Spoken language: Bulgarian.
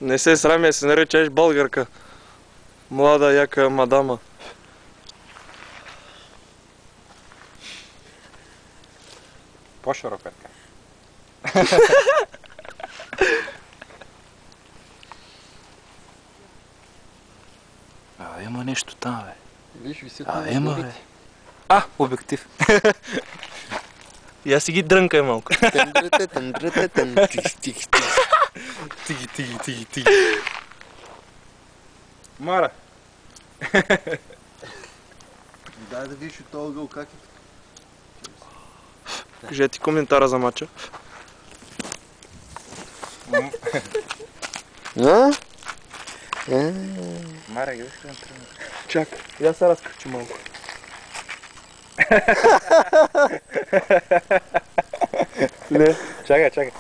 Не се срами, се наричаш българка. Млада, яка мадама. По-широко. Има нещо там, бе. Виж, висят Има, бе. Обектив. И аз си ги дрънкай малко. Тиги. Мара. Дай да видиш от този ъгъл как е. Кажете коментара за матча. Мара, ги да се Чакай, я се разкачи малко. Не, чакай.